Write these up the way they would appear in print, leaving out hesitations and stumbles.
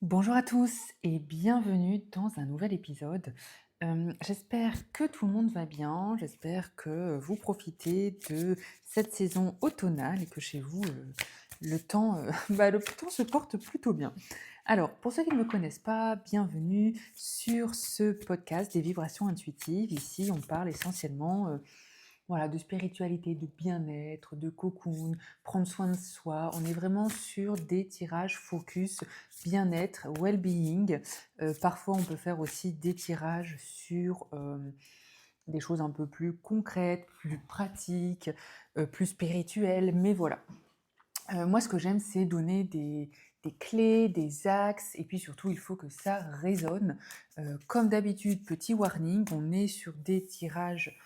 Bonjour à tous et bienvenue dans un nouvel épisode. J'espère que tout le monde va bien, j'espère que vous profitez de cette saison automnale et que chez vous, le temps, le temps se porte plutôt bien. Alors, pour ceux qui ne me connaissent pas, bienvenue sur ce podcast des vibrations intuitives. Ici, on parle essentiellement voilà, de spiritualité, de bien-être, de cocoon, prendre soin de soi. On est vraiment sur des tirages focus bien-être, well-being. Parfois, on peut faire aussi des tirages sur des choses un peu plus concrètes, plus pratiques, plus spirituelles. Mais voilà. Moi, ce que j'aime, c'est donner des clés, des axes, et puis surtout, il faut que ça résonne. Comme d'habitude, petit warning, on est sur des tirages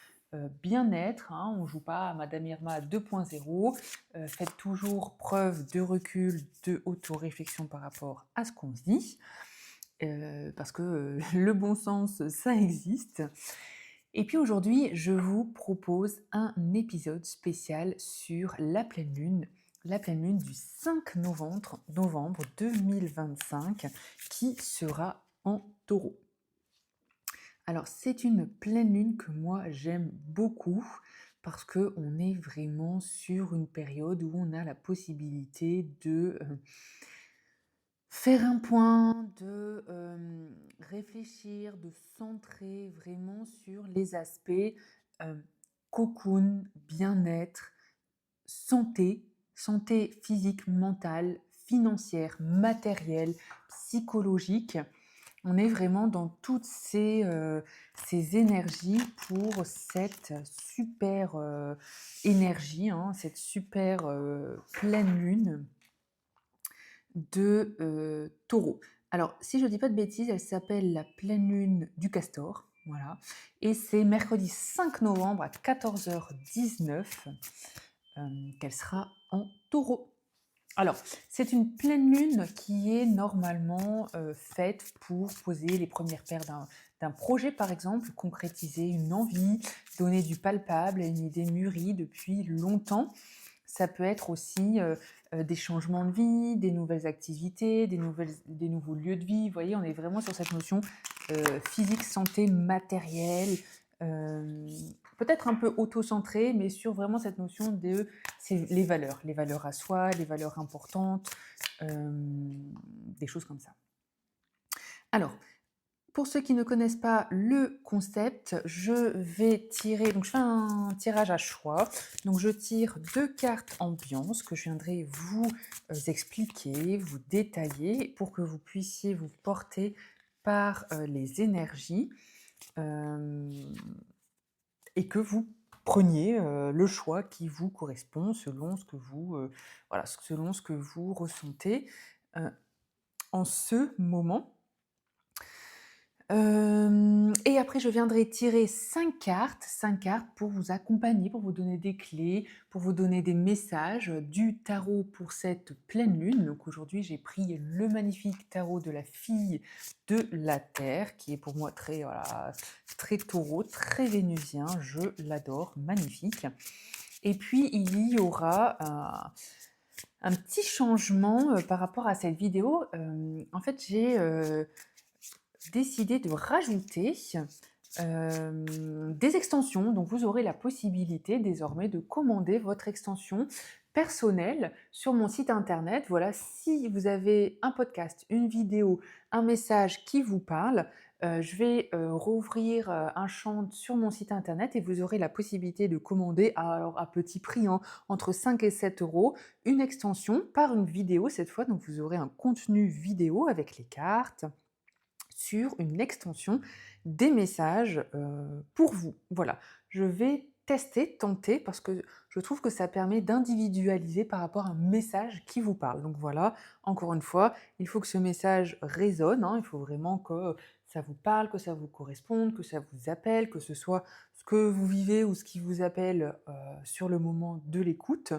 bien-être, hein, on ne joue pas à Madame Irma 2.0. Faites toujours preuve de recul, de auto-réflexion par rapport à ce qu'on se dit, parce que le bon sens, ça existe. Et puis aujourd'hui, je vous propose un épisode spécial sur la pleine lune du 5 novembre 2025, qui sera en taureau. Alors c'est une pleine lune que moi j'aime beaucoup parce que on est vraiment sur une période où on a la possibilité de faire un point, de réfléchir, de centrer vraiment sur les aspects euh, cocoon, bien-être, santé, santé physique, mentale, financière, matérielle, psychologique. On est vraiment dans toutes ces énergies pour cette super énergie, hein, cette super pleine lune de taureau. Alors, si je ne dis pas de bêtises, elle s'appelle la pleine lune du castor. Voilà. Et c'est mercredi 5 novembre à 14h19 qu'elle sera en taureau. Alors, c'est une pleine lune qui est normalement faite pour poser les premières pierres d'un projet, par exemple, concrétiser une envie, donner du palpable à une idée mûrie depuis longtemps. Ça peut être aussi des changements de vie, des nouvelles activités, des nouveaux lieux de vie. Vous voyez, on est vraiment sur cette notion physique, santé, matérielle, euh, peut-être un peu auto-centrée, mais sur vraiment cette notion de c'est les valeurs à soi, les valeurs importantes, des choses comme ça. Alors, pour ceux qui ne connaissent pas le concept, je vais tirer, donc je fais un tirage à choix. Donc je tire deux cartes ambiance que je viendrai vous expliquer, vous détailler pour que vous puissiez vous porter par les énergies et que vous preniez le choix qui vous correspond selon ce que vous, voilà, selon ce que vous ressentez euh, en ce moment. Et après, je viendrai tirer 5 cartes pour vous accompagner, pour vous donner des clés, pour vous donner des messages du tarot pour cette pleine lune. Donc aujourd'hui, j'ai pris le magnifique tarot de la fille de la Terre, qui est pour moi très, voilà, très taureau, très vénusien. Je l'adore, magnifique. Et puis, il y aura un petit changement par rapport à cette vidéo. En fait, j'ai décidé de rajouter des extensions. Donc vous aurez la possibilité désormais de commander votre extension personnelle sur mon site internet. Voilà, si vous avez un podcast, une vidéo, un message qui vous parle, je vais rouvrir un champ sur mon site internet et vous aurez la possibilité de commander alors à petit prix, hein, entre 5 et 7 euros, une extension par une vidéo cette fois. Donc vous aurez un contenu vidéo avec les cartes, sur une extension des messages pour vous. Voilà, je vais tenter, parce que je trouve que ça permet d'individualiser par rapport à un message qui vous parle. Donc voilà, encore une fois, il faut que ce message résonne, hein, il faut vraiment que ça vous parle, que ça vous corresponde, que ça vous appelle, que ce soit ce que vous vivez ou ce qui vous appelle sur le moment de l'écoute.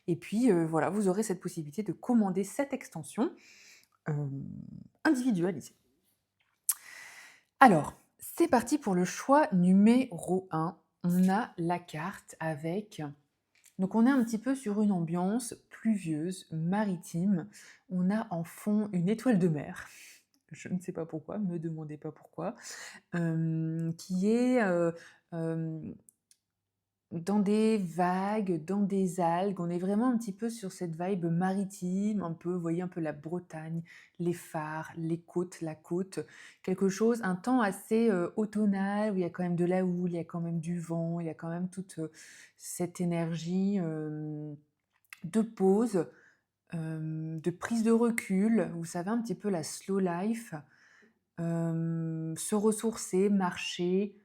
Et puis voilà, vous aurez cette possibilité de commander cette extension euh, individualisée. Alors, c'est parti pour le choix numéro 1. On a la carte avec... Donc on est un petit peu sur une ambiance pluvieuse, maritime. On a en fond une étoile de mer, je ne sais pas pourquoi, me demandez pas pourquoi, qui est, hem, dans des vagues, dans des algues. On est vraiment un petit peu sur cette vibe maritime, un peu, vous voyez, un peu la Bretagne, les phares, les côtes, la côte. Quelque chose, un temps assez, automnal, où il y a quand même de la houle, il y a quand même du vent, il y a quand même toute, cette énergie, de pause, de prise de recul. Vous savez, un petit peu la slow life, se ressourcer, marcher,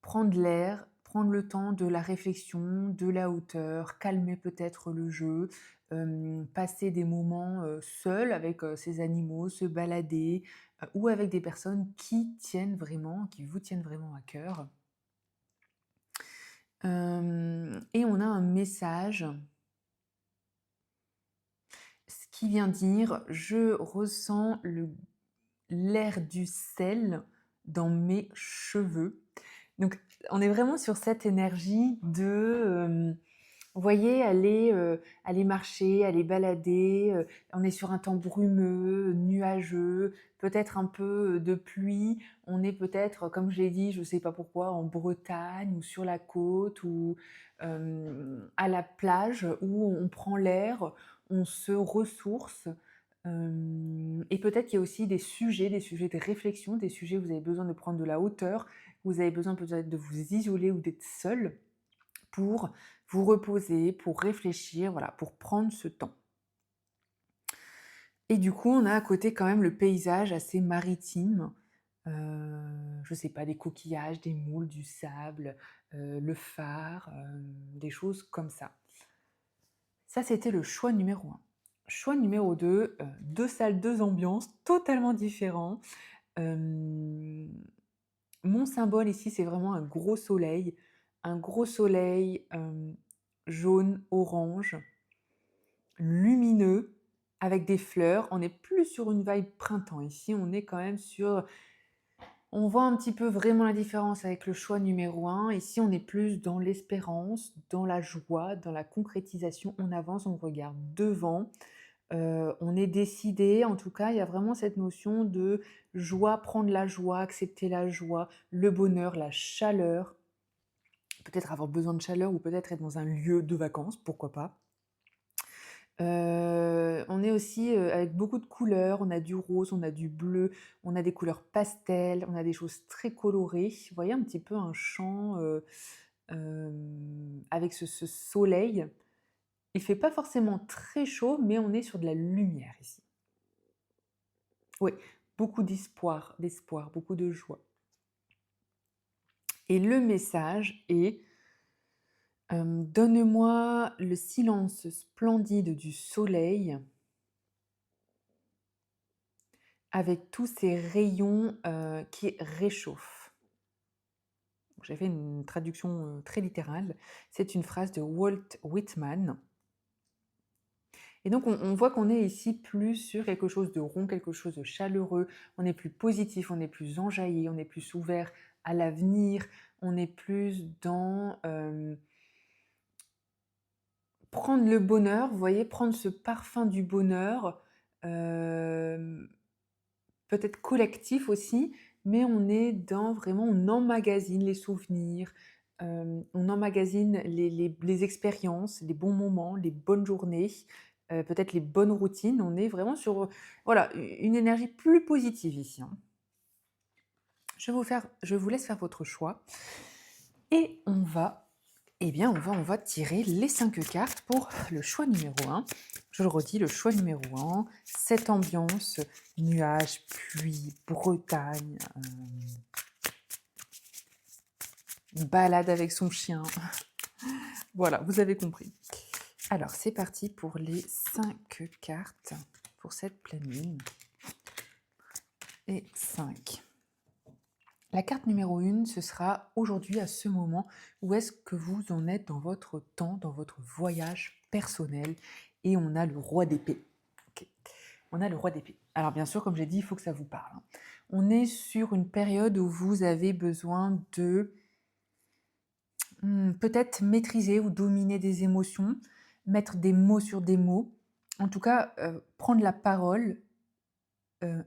prendre l'air, prendre le temps de la réflexion, de la hauteur, calmer peut-être le jeu, passer des moments, seul avec, ses animaux, se balader, ou avec des personnes qui vous tiennent vraiment à cœur. Et on a un message, ce qui vient dire: «Je ressens l'air du sel dans mes cheveux». Donc, on est vraiment sur cette énergie de, vous voyez, aller marcher, aller balader, on est sur un temps brumeux, nuageux, peut-être un peu, de pluie. On est peut-être, comme je l'ai dit, je ne sais pas pourquoi, en Bretagne ou sur la côte ou, à la plage où on prend l'air, on se ressource. Et peut-être qu'il y a aussi des sujets de réflexion, des sujets où vous avez besoin de prendre de la hauteur, vous avez besoin peut-être de vous isoler ou d'être seul pour vous reposer, pour réfléchir, voilà, pour prendre ce temps. Et du coup, on a à côté quand même le paysage assez maritime, je sais pas, des coquillages, des moules, du sable, le phare, des choses comme ça. Ça, c'était le choix numéro un. Choix numéro 2, 2 salles, 2 ambiances totalement différents. Hem, Mon symbole ici, c'est vraiment un gros soleil, jaune, orange, lumineux, avec des fleurs. On n'est plus sur une vibe printemps ici, on est quand même sur, on voit un petit peu vraiment la différence avec le choix numéro un. Ici, on est plus dans l'espérance, dans la joie, dans la concrétisation. On avance, on regarde devant, on est décidé. En tout cas, il y a vraiment cette notion de joie, prendre la joie, accepter la joie, le bonheur, la chaleur. Peut-être avoir besoin de chaleur ou peut-être être dans un lieu de vacances, pourquoi pas. On est aussi, avec beaucoup de couleurs, on a du rose, on a du bleu, on a des couleurs pastel, on a des choses très colorées. Vous voyez un petit peu un champ, avec ce soleil. Il fait pas forcément très chaud, mais on est sur de la lumière ici. Oui, beaucoup d'espoir, beaucoup de joie. Et le message est: «Donne-moi le silence splendide du soleil avec tous ces rayons, qui réchauffent». J'ai fait une traduction, très littérale. C'est une phrase de Walt Whitman. Et donc on voit qu'on est ici plus sur quelque chose de rond, quelque chose de chaleureux, on est plus positif, on est plus enjaillé, on est plus ouvert à l'avenir, on est plus dans, prendre le bonheur, vous voyez? Prendre ce parfum du bonheur, hem, peut-être collectif aussi, mais on est dans vraiment, on emmagasine les souvenirs, on emmagasine les expériences, les bons moments, les bonnes journées, peut-être les bonnes routines. On est vraiment sur, voilà, une énergie plus positive ici, hein. Je vous laisse faire votre choix et on va tirer les 5 cartes pour le choix numéro un. Je le redis, le choix numéro un, cette ambiance, nuages, pluie, Bretagne, balade avec son chien. Voilà, vous avez compris. Alors, c'est parti pour les 5 cartes pour cette pleine lune. Et 5. La carte numéro 1, ce sera aujourd'hui, à ce moment, où est-ce que vous en êtes dans votre temps, dans votre voyage personnel. Et on a le roi d'épée. Ok. On a le roi d'épée. Alors bien sûr, comme j'ai dit, il faut que ça vous parle, hein. On est sur une période où vous avez besoin de peut-être maîtriser ou dominer des émotions. mettre des mots sur des mots. En tout cas, prendre la parole,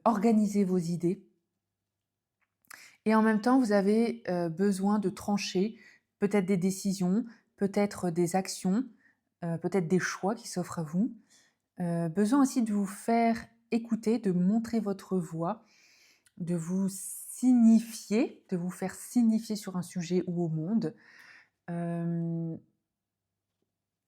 organiser vos idées. Et en même temps, vous avez besoin de trancher peut-être des décisions, peut-être des actions, peut-être des choix qui s'offrent à vous. Besoin aussi de vous faire écouter, de montrer votre voix, de vous signifier, de vous faire signifier sur un sujet ou au monde.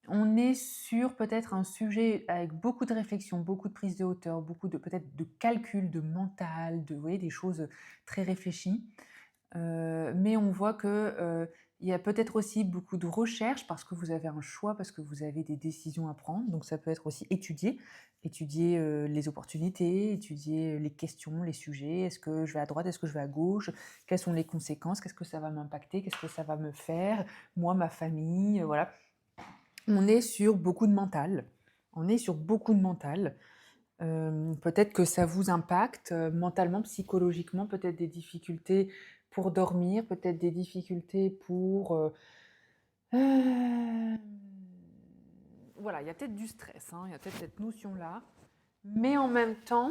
On est sur peut-être un sujet avec beaucoup de réflexion, beaucoup de prise de hauteur, beaucoup de peut-être de calcul, de mental, de, vous voyez, des choses très réfléchies. Mais on voit que, il y a peut-être aussi beaucoup de recherche parce que vous avez un choix, parce que vous avez des décisions à prendre. Donc ça peut être aussi étudier, les opportunités, étudier les questions, les sujets. Est-ce que je vais à droite? Est-ce que je vais à gauche? Quelles sont les conséquences? Qu'est-ce que ça va m'impacter? Qu'est-ce que ça va me faire? Moi, ma famille, voilà. On est sur beaucoup de mental. On est sur beaucoup de mental. Peut-être que ça vous impacte, mentalement, psychologiquement, peut-être des difficultés pour dormir, peut-être des difficultés pour, hem, voilà, il y a peut-être du stress, hein, il y a peut-être cette notion-là. Mais en même temps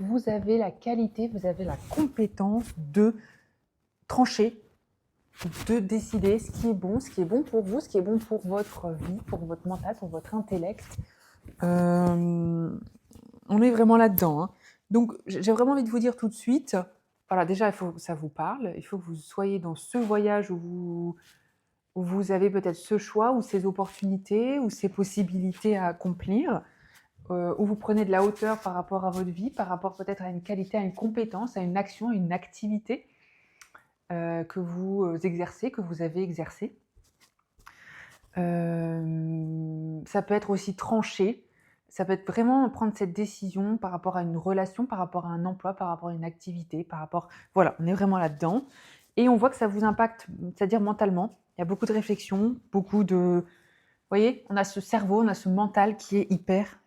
vous avez la qualité, vous avez la compétence de trancher, de décider ce qui est bon pour vous, ce qui est bon pour votre vie, pour votre mental, pour votre intellect. On est vraiment là-dedans, hein. Donc j'ai vraiment envie de vous dire tout de suite, voilà, déjà il faut que ça vous parle, il faut que vous soyez dans ce voyage où vous avez peut-être ce choix ou ces opportunités ou ces possibilités à accomplir, où vous prenez de la hauteur par rapport à votre vie, par rapport peut-être à une qualité, à une compétence, à une action, à une activité, que vous exercez, que vous avez exercée. Ça peut être aussi tranché, ça peut être vraiment prendre cette décision par rapport à une relation, par rapport à un emploi, par rapport à une activité, par rapport, voilà, on est vraiment là-dedans et on voit que ça vous impacte, c'est-à-dire mentalement. Il y a beaucoup de réflexion, beaucoup de, vous voyez, on a ce cerveau, on a ce mental qui est hyper,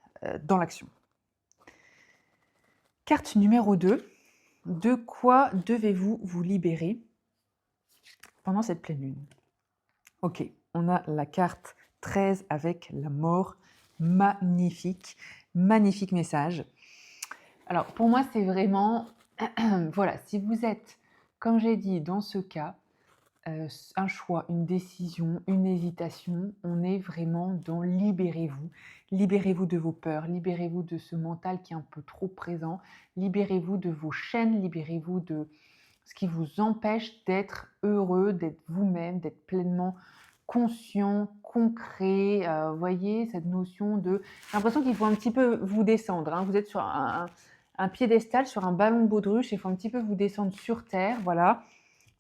dans l'action. Carte numéro 2, de quoi devez-vous vous libérer pendant cette pleine lune? OK, on a la carte 13 avec la mort. Magnifique, magnifique message. Alors pour moi, c'est vraiment, voilà, si vous êtes, comme j'ai dit, dans ce cas, un choix, une décision, une hésitation, on est vraiment dans libérez-vous. Libérez-vous de vos peurs, libérez-vous de ce mental qui est un peu trop présent, libérez-vous de vos chaînes, libérez-vous de ce qui vous empêche d'être heureux, d'être vous-même, d'être pleinement conscient, concret. Vous voyez, cette notion de... J'ai l'impression qu'il faut un petit peu vous descendre, hein. Vous êtes sur un piédestal, sur un ballon de baudruche, il faut un petit peu vous descendre sur terre, voilà.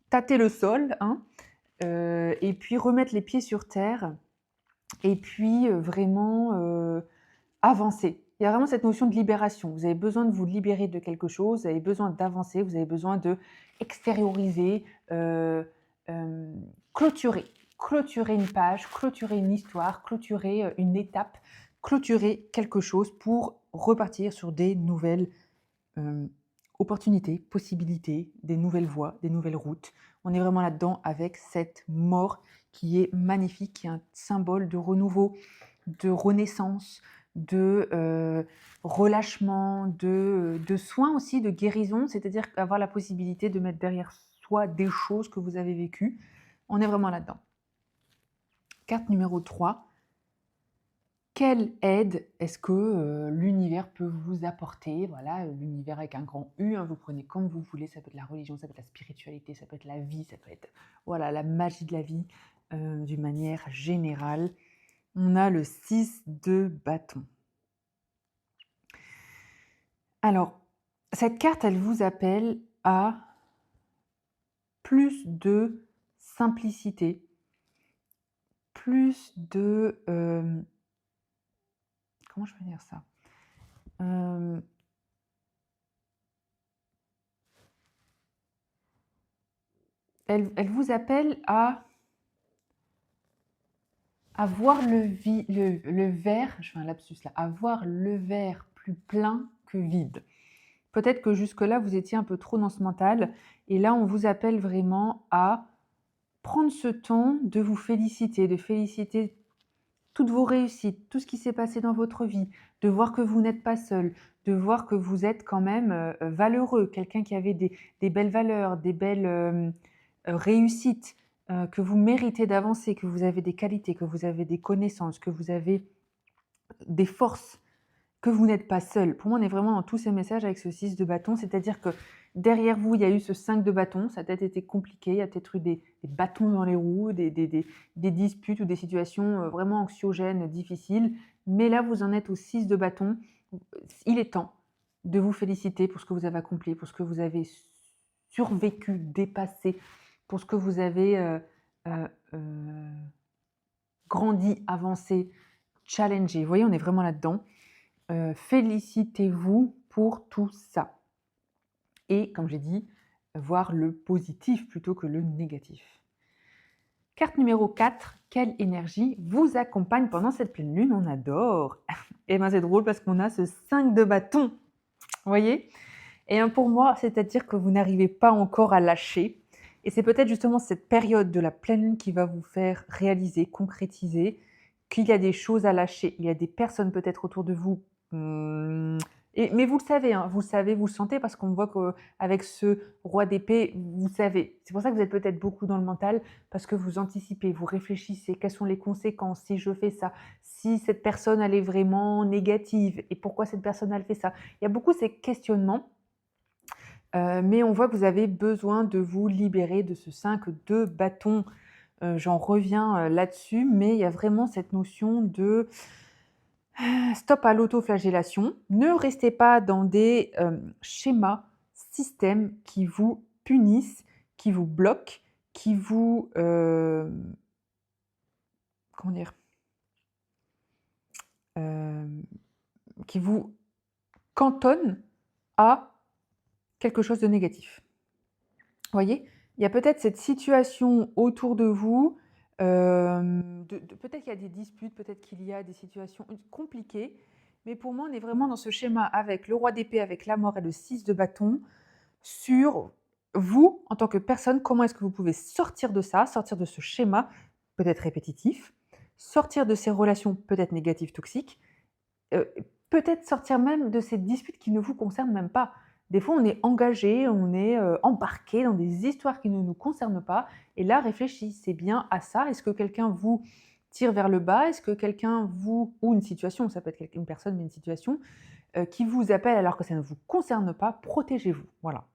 Tâter le sol, hein, et puis remettre les pieds sur terre, et puis vraiment avancer. Il y a vraiment cette notion de libération. Vous avez besoin de vous libérer de quelque chose, vous avez besoin d'avancer, vous avez besoin de extérioriser, clôturer. Clôturer une page, clôturer une histoire, clôturer une étape, clôturer quelque chose pour repartir sur des nouvelles opportunités, possibilités, des nouvelles voies, des nouvelles routes. On est vraiment là-dedans avec cette mort qui est magnifique, qui est un symbole de renouveau, de renaissance, de relâchement, de soins aussi, de guérison, c'est-à-dire avoir la possibilité de mettre derrière soi des choses que vous avez vécues. On est vraiment là-dedans. Carte numéro 3. Quelle aide est-ce que l'univers peut vous apporter? Voilà, l'univers avec un grand U, hein, vous prenez comme vous voulez, ça peut être la religion, ça peut être la spiritualité, ça peut être la vie, ça peut être, voilà, la magie de la vie, d'une manière générale. On a le 6 de bâton. Alors, cette carte, elle vous appelle à plus de simplicité, plus de... comment je peux dire ça? Elle vous appelle à voir le verre, je fais un lapsus là, à voir le verre plus plein que vide. Peut-être que jusque-là, vous étiez un peu trop dans ce mental, et là, on vous appelle vraiment à prendre ce temps de vous féliciter, de féliciter toutes vos réussites, tout ce qui s'est passé dans votre vie, de voir que vous n'êtes pas seul, de voir que vous êtes quand même, valeureux, quelqu'un qui avait des belles valeurs, des belles, réussites, que vous méritez d'avancer, que vous avez des qualités, que vous avez des connaissances, que vous avez des forces, que vous n'êtes pas seul. Pour moi, on est vraiment dans tous ces messages avec ce 6 de bâton, c'est-à-dire que derrière vous, il y a eu ce 5 de bâton, ça a peut-être été compliqué, il y a peut-être eu des bâtons dans les roues, des disputes ou des situations vraiment anxiogènes, difficiles, mais là, vous en êtes au 6 de bâton. Il est temps de vous féliciter pour ce que vous avez accompli, pour ce que vous avez survécu, dépassé, pour ce que vous avez euh, euh, grandi, avancé, challengé. Vous voyez, on est vraiment là-dedans. Félicitez-vous pour tout ça. Et comme j'ai dit, voir le positif plutôt que le négatif. Carte numéro 4, quelle énergie vous accompagne pendant cette pleine lune? On adore. Et bien c'est drôle parce qu'on a ce 5 de bâton. Vous voyez? Et pour moi, c'est-à-dire que vous n'arrivez pas encore à lâcher. Et c'est peut-être justement cette période de la pleine lune qui va vous faire réaliser, concrétiser qu'il y a des choses à lâcher. Il y a des personnes peut-être autour de vous. Mais vous le savez, hein, vous le savez, vous le sentez parce qu'on voit qu'avec ce roi d'épée, vous savez. C'est pour ça que vous êtes peut-être beaucoup dans le mental parce que vous anticipez, vous réfléchissez. Quelles sont les conséquences si je fais ça? Si cette personne, elle est vraiment négative et pourquoi cette personne, elle fait ça? Il y a beaucoup ces questionnements. Mais on voit que vous avez besoin de vous libérer de ce 5 de bâton. J'en reviens là-dessus, mais il y a vraiment cette notion de stop à l'autoflagellation. Ne restez pas dans des schémas, systèmes qui vous punissent, qui vous bloquent, qui vous comment dire? Qui vous cantonnent à quelque chose de négatif. Vous voyez? Il y a peut-être cette situation autour de vous, peut-être qu'il y a des disputes, peut-être qu'il y a des situations compliquées, mais pour moi, on est vraiment dans ce schéma avec le roi d'épée, avec la mort et le 6 de bâton, sur vous, en tant que personne, comment est-ce que vous pouvez sortir de ça, sortir de ce schéma, peut-être répétitif, sortir de ces relations peut-être négatives, toxiques, Heu, peut-être sortir même de ces disputes qui ne vous concernent même pas. Des fois, on est engagé, on est, embarqué dans des histoires qui ne nous concernent pas et là, réfléchissez bien à ça. Est-ce que quelqu'un vous tire vers le bas? Est-ce que quelqu'un vous ou une situation, ça peut être une personne, mais une situation, qui vous appelle alors que ça ne vous concerne pas? Protégez-vous, voilà.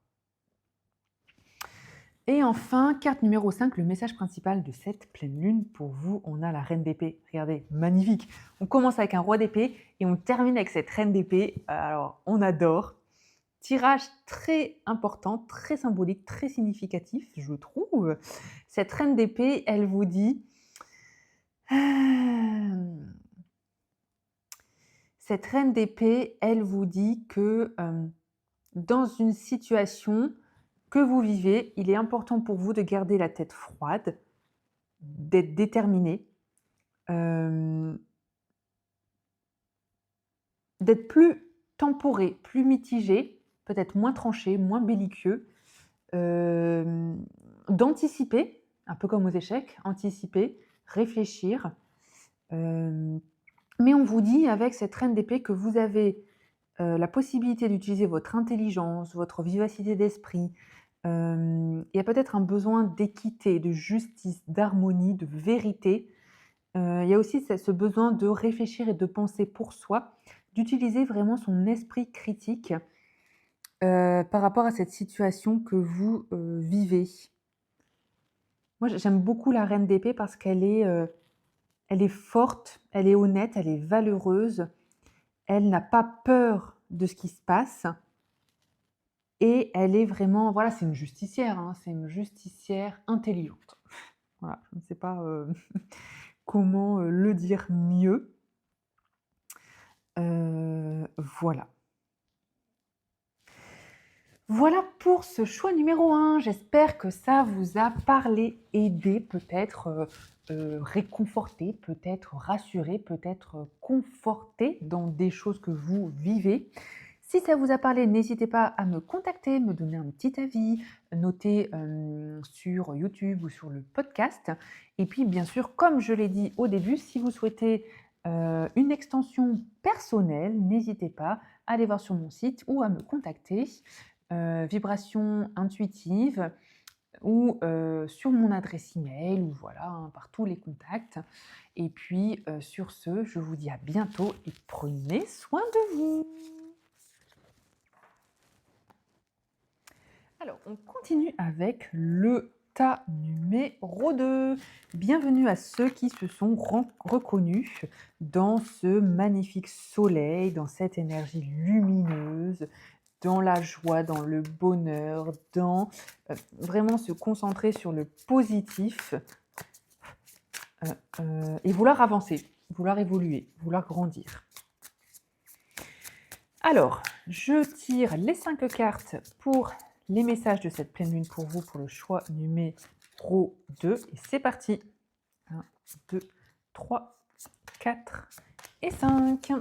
Et enfin, carte numéro 5, le message principal de cette pleine lune pour vous, on a la reine d'épée. Regardez, magnifique. On commence avec un roi d'épée et on termine avec cette reine d'épée. Alors, on adore. Tirage très important, très symbolique, très significatif, je trouve. Cette reine d'épée, elle vous dit... Cette reine d'épée, elle vous dit que dans une situation que vous vivez, il est important pour vous de garder la tête froide, d'être déterminé, d'être plus temporé, plus mitigé, peut-être moins tranché, moins belliqueux, d'anticiper, un peu comme aux échecs, anticiper, réfléchir. Mais on vous dit avec cette reine d'épée que vous avez la possibilité d'utiliser votre intelligence, votre vivacité d'esprit. Il y a peut-être un besoin d'équité, de justice, d'harmonie, de vérité. Il y a aussi ce besoin de réfléchir et de penser pour soi, d'utiliser vraiment son esprit critique par rapport à cette situation que vous vivez. Moi, j'aime beaucoup la reine d'épée parce elle est forte, elle est honnête, elle est valeureuse, elle n'a pas peur de ce qui se passe et elle est vraiment, voilà, c'est une justicière, hein, c'est une justicière intelligente. Voilà, je ne sais pas comment le dire mieux. Voilà. Voilà pour ce choix numéro 1. J'espère que ça vous a parlé, aidé, peut-être réconforté, peut-être rassuré, peut-être conforté dans des choses que vous vivez. Si ça vous a parlé, n'hésitez pas à me contacter, me donner un petit avis, noter sur YouTube ou sur le podcast. Et puis, bien sûr, comme je l'ai dit au début, si vous souhaitez une extension personnelle, n'hésitez pas à aller voir sur mon site ou à me contacter. Vibration intuitive ou sur mon adresse email ou voilà, hein, par tous les contacts. Et puis, sur ce, je vous dis à bientôt et prenez soin de vous. Alors, on continue avec le tas numéro 2. Bienvenue à ceux qui se sont reconnus dans ce magnifique soleil, dans cette énergie lumineuse, dans la joie, dans le bonheur, dans vraiment se concentrer sur le positif et vouloir avancer, vouloir évoluer, vouloir grandir. Alors, je tire les 5 cartes pour les messages de cette pleine lune pour vous, pour le choix numéro 2. Et c'est parti. 1, 2, 3, 4 et 5.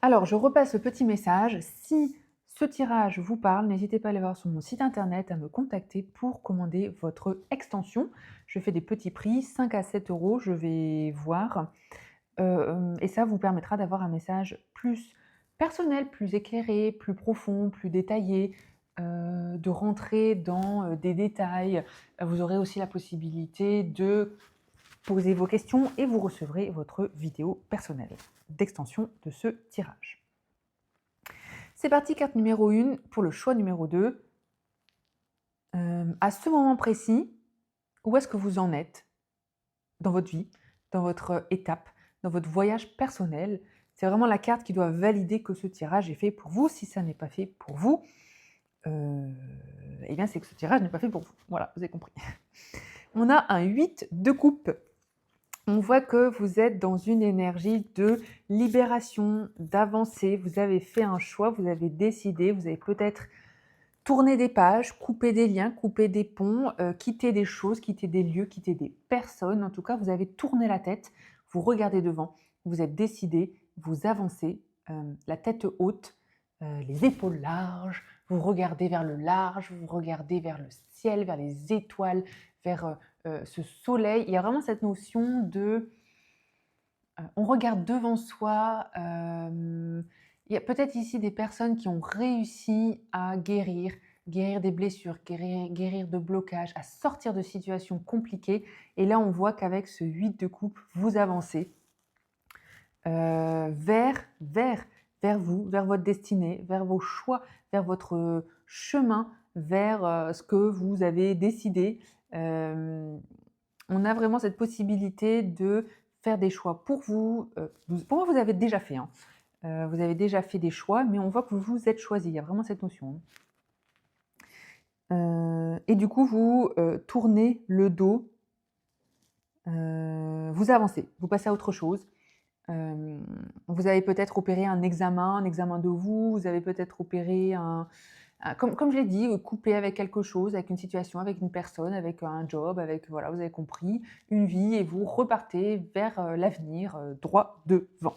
Alors, je repasse le petit message. Si ce tirage vous parle, n'hésitez pas à aller voir sur mon site internet, à me contacter pour commander votre extension. Je fais des petits prix, 5 à 7 euros, je vais voir. Et ça vous permettra d'avoir un message plus personnel, plus éclairé, plus profond, plus détaillé, de rentrer dans des détails. Vous aurez aussi la possibilité de poser vos questions et vous recevrez votre vidéo personnelle d'extension de ce tirage. C'est parti, carte numéro 1 pour le choix numéro 2. À ce moment précis, où est-ce que vous en êtes dans votre vie, dans votre étape, dans votre voyage personnel? C'est vraiment la carte qui doit valider que ce tirage est fait pour vous. Si ça n'est pas fait pour vous, eh bien c'est que ce tirage n'est pas fait pour vous. Voilà, vous avez compris. On a un 8 de coupe. On voit que vous êtes dans une énergie de libération, d'avancée. Vous avez fait un choix, vous avez décidé, vous avez peut-être tourné des pages, coupé des liens, coupé des ponts, quitter des choses, quitter des lieux, quitter des personnes. En tout cas, vous avez tourné la tête, vous regardez devant, vous êtes décidé, vous avancez, la tête haute, les épaules larges, vous regardez vers le large, vous regardez vers le ciel, vers les étoiles, vers ce soleil. Il y a vraiment cette notion de... on regarde devant soi. Il y a peut-être ici des personnes qui ont réussi à guérir des blessures, guérir de blocages, à sortir de situations compliquées. Et là, on voit qu'avec ce 8 de coupe, vous avancez vers vous, vers votre destinée, vers vos choix, vers votre chemin, vers ce que vous avez décidé. On a vraiment cette possibilité de faire des choix pour vous. Pour moi, vous avez déjà fait. Vous avez déjà fait des choix, mais on voit que vous vous êtes choisi. Il y a vraiment cette notion. Et du coup, vous tournez le dos, vous avancez, vous passez à autre chose. Vous avez peut-être opéré un examen de vous avez peut-être opéré comme je l'ai dit, couper avec quelque chose, avec une situation, avec une personne, avec un job, avec, voilà, vous avez compris, une vie, et vous repartez vers l'avenir, droit devant.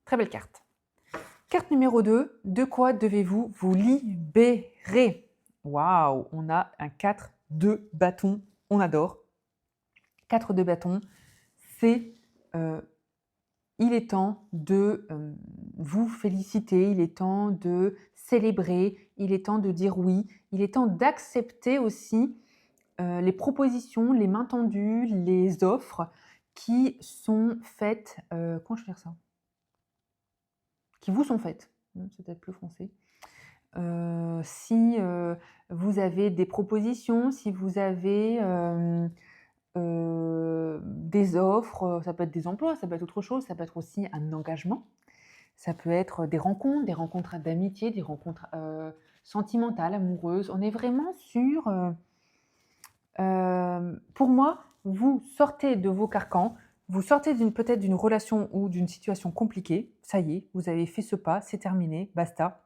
Très belle carte. Carte numéro 2, de quoi devez-vous vous libérer? Waouh, on a un 4 de bâton, on adore. 4 de bâton, c'est... il est temps de vous féliciter, il est temps de célébrer, il est temps de dire oui, il est temps d'accepter aussi les propositions, les mains tendues, les offres qui sont faites, comment je vais dire ça? Qui vous sont faites, c'est peut-être plus français. Si vous avez des propositions, si vous avez des offres, ça peut être des emplois, ça peut être autre chose, ça peut être aussi un engagement, ça peut être des rencontres d'amitié, des rencontres sentimentales, amoureuses. On est vraiment sur... pour moi, vous sortez de vos carcans, vous sortez peut-être d'une relation ou d'une situation compliquée, ça y est, vous avez fait ce pas, c'est terminé, basta.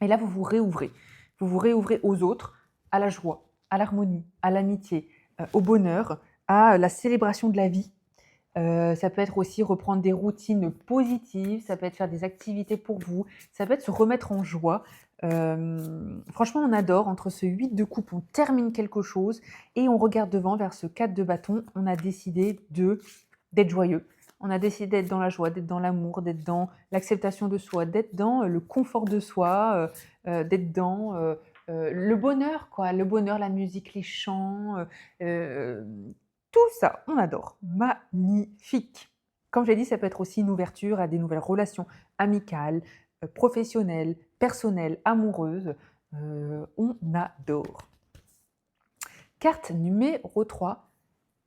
Et là, vous vous réouvrez. Vous vous réouvrez aux autres, à la joie, à l'harmonie, à l'amitié, au bonheur, à la célébration de la vie. Ça peut être aussi reprendre des routines positives, ça peut être faire des activités pour vous, ça peut être se remettre en joie. Franchement, on adore. Entre ce 8 de coupe, on termine quelque chose et on regarde devant vers ce 4 de bâton. On a décidé d'être joyeux. On a décidé d'être dans la joie, d'être dans l'amour, d'être dans l'acceptation de soi, d'être dans le confort de soi, d'être dans le bonheur, quoi. Le bonheur, la musique, les chants, euh, tout ça, on adore. Magnifique. Comme j'ai dit, ça peut être aussi une ouverture à des nouvelles relations amicales, professionnelles, personnelles, amoureuses. On adore. Carte numéro 3.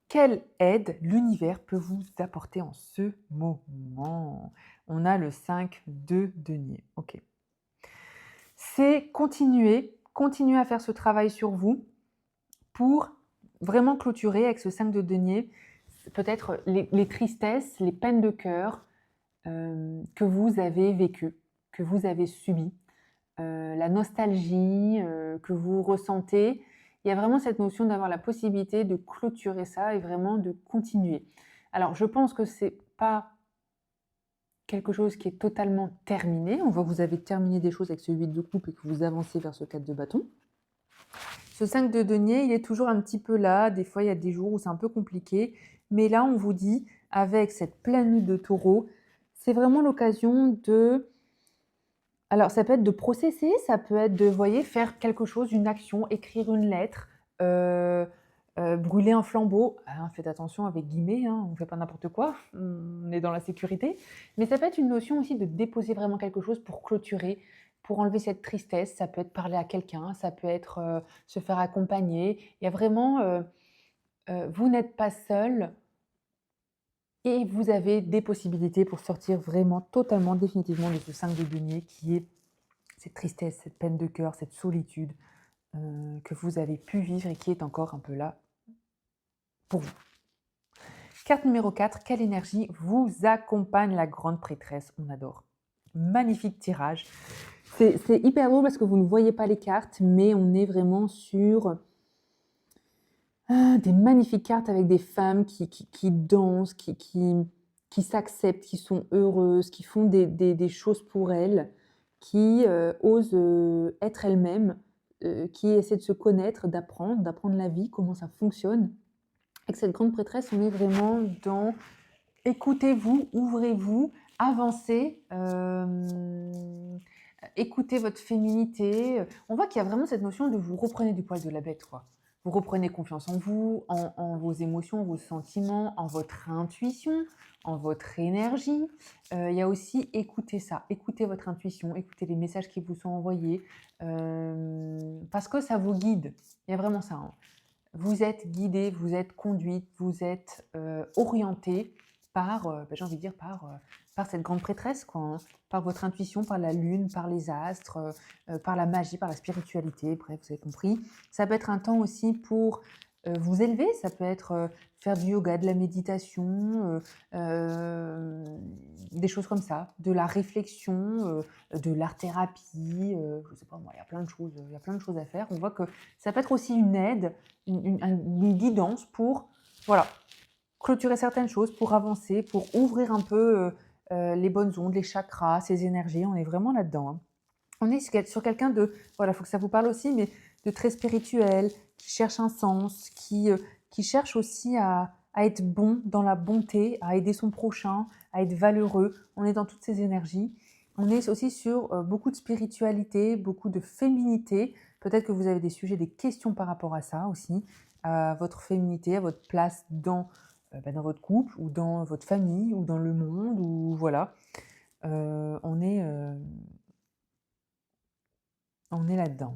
Quelle aide l'univers peut vous apporter en ce moment? On a le 5 de denier. Ok. C'est continuer à faire ce travail sur vous pour vraiment clôturer avec ce 5 de denier peut-être les tristesses, les peines de cœur que vous avez vécues, que vous avez subies, la nostalgie que vous ressentez. Il y a vraiment cette notion d'avoir la possibilité de clôturer ça et vraiment de continuer. Alors, je pense que ce n'est pas quelque chose qui est totalement terminé. On voit que vous avez terminé des choses avec ce 8 de coupe et que vous avancez vers ce 4 de bâton. Ce 5 de denier, il est toujours un petit peu là. Des fois, il y a des jours où c'est un peu compliqué. Mais là, on vous dit, avec cette pleine lune de taureau, c'est vraiment l'occasion de... Alors, ça peut être de processer, ça peut être de, voyez, faire quelque chose, une action, écrire une lettre, brûler un flambeau. Ah, faites attention avec guillemets, hein, on ne fait pas n'importe quoi, on est dans la sécurité. Mais ça peut être une notion aussi de déposer vraiment quelque chose pour clôturer, pour enlever cette tristesse. Ça peut être parler à quelqu'un, ça peut être se faire accompagner. Il y a vraiment, vous n'êtes pas seul et vous avez des possibilités pour sortir vraiment totalement, définitivement de ce 5 de denier qui est cette tristesse, cette peine de cœur, cette solitude que vous avez pu vivre et qui est encore un peu là pour vous. Carte numéro 4, quelle énergie vous accompagne la grande prêtresse? On adore. Magnifique tirage. C'est hyper drôle parce que vous ne voyez pas les cartes, mais on est vraiment sur des magnifiques cartes avec des femmes qui dansent, qui s'acceptent, qui sont heureuses, qui font des choses pour elles, qui osent être elles-mêmes, qui essaient de se connaître, d'apprendre la vie, comment ça fonctionne. Avec cette grande prêtresse, on est vraiment dans écoutez-vous, ouvrez-vous, avancez, écoutez votre féminité. On voit qu'il y a vraiment cette notion de vous reprenez du poil de la bête, quoi. Vous reprenez confiance en vous, en vos émotions, vos sentiments, en votre intuition, en votre énergie. Il y a aussi écoutez ça, écoutez votre intuition, écoutez les messages qui vous sont envoyés, parce que ça vous guide. Il y a vraiment ça, hein. Vous êtes guidé, vous êtes conduite, vous êtes orienté par, j'ai envie de dire, par cette grande prêtresse, quoi, hein. Par votre intuition, par la lune, par les astres, par la magie, par la spiritualité, bref, vous avez compris. Ça peut être un temps aussi pour vous élever, ça peut être faire du yoga, de la méditation, des choses comme ça, de la réflexion, de l'art-thérapie, je ne sais pas moi, il y a plein de choses à faire. On voit que ça peut être aussi une aide, une guidance pour, voilà, clôturer certaines choses, pour avancer, pour ouvrir un peu les bonnes ondes, les chakras, ces énergies. On est vraiment là-dedans, hein. On est sur quelqu'un de, voilà, il faut que ça vous parle aussi, mais de très spirituel, qui cherche un sens, qui cherche aussi à être bon dans la bonté, à aider son prochain, à être valeureux. On est dans toutes ces énergies. On est aussi sur beaucoup de spiritualité, beaucoup de féminité. Peut-être que vous avez des sujets, des questions par rapport à ça aussi, à votre féminité, à votre place dans votre couple ou dans votre famille ou dans le monde, ou voilà. On est là-dedans.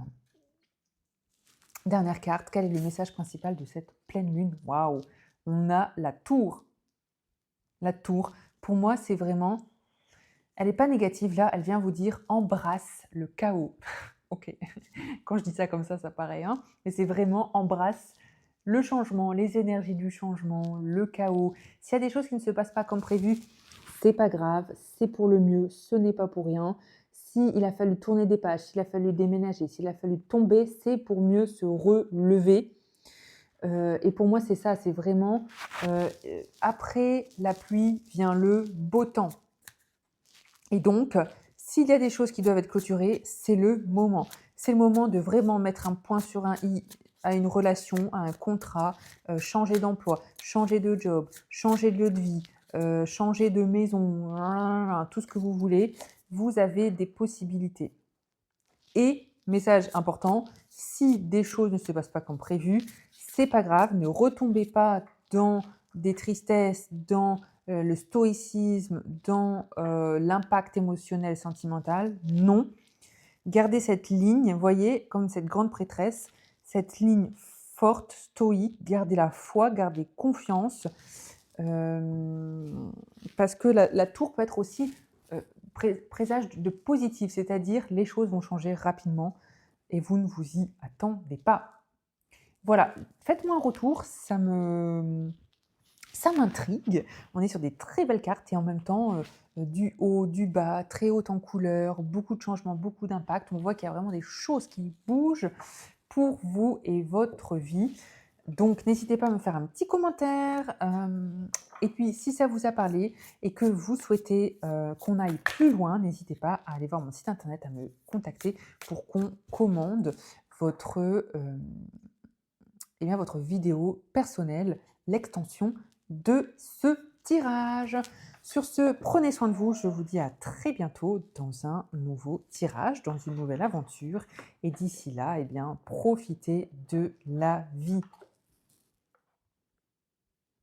Dernière carte, quel est le message principal de cette pleine lune? Waouh! On a la tour. La tour, pour moi, c'est vraiment... Elle n'est pas négative là, elle vient vous dire embrasse le chaos. Ok, quand je dis ça comme ça paraît, hein, mais c'est vraiment embrasse le changement, les énergies du changement, le chaos. S'il y a des choses qui ne se passent pas comme prévu, c'est pas grave, c'est pour le mieux, ce n'est pas pour rien. S'il a fallu tourner des pages, s'il a fallu déménager, s'il a fallu tomber, c'est pour mieux se relever. Et pour moi, c'est ça, c'est vraiment, après la pluie vient le beau temps. Et donc, s'il y a des choses qui doivent être clôturées, c'est le moment. C'est le moment de vraiment mettre un point sur un i à une relation, à un contrat, changer d'emploi, changer de job, changer de lieu de vie, changer de maison, tout ce que vous voulez. Vous avez des possibilités. Et message important, si des choses ne se passent pas comme prévu, c'est pas grave, ne retombez pas dans des tristesses, dans le stoïcisme, dans l'impact émotionnel, sentimental. Non, gardez cette ligne, voyez, comme cette grande prêtresse, cette ligne forte, stoïque, gardez la foi, gardez confiance, parce que la tour peut être aussi présage de positif, c'est-à-dire les choses vont changer rapidement et vous ne vous y attendez pas. Voilà, faites-moi un retour, ça m'intrigue. On est sur des très belles cartes et en même temps, du haut, du bas, très haute en couleurs, beaucoup de changements, beaucoup d'impact. On voit qu'il y a vraiment des choses qui bougent pour vous et votre vie. Donc n'hésitez pas à me faire un petit commentaire, et puis si ça vous a parlé et que vous souhaitez, qu'on aille plus loin, n'hésitez pas à aller voir mon site internet, à me contacter pour qu'on commande votre, votre vidéo personnelle, l'extension de ce tirage. Sur ce, prenez soin de vous, je vous dis à très bientôt dans un nouveau tirage, dans une nouvelle aventure et d'ici là, profitez de la vie.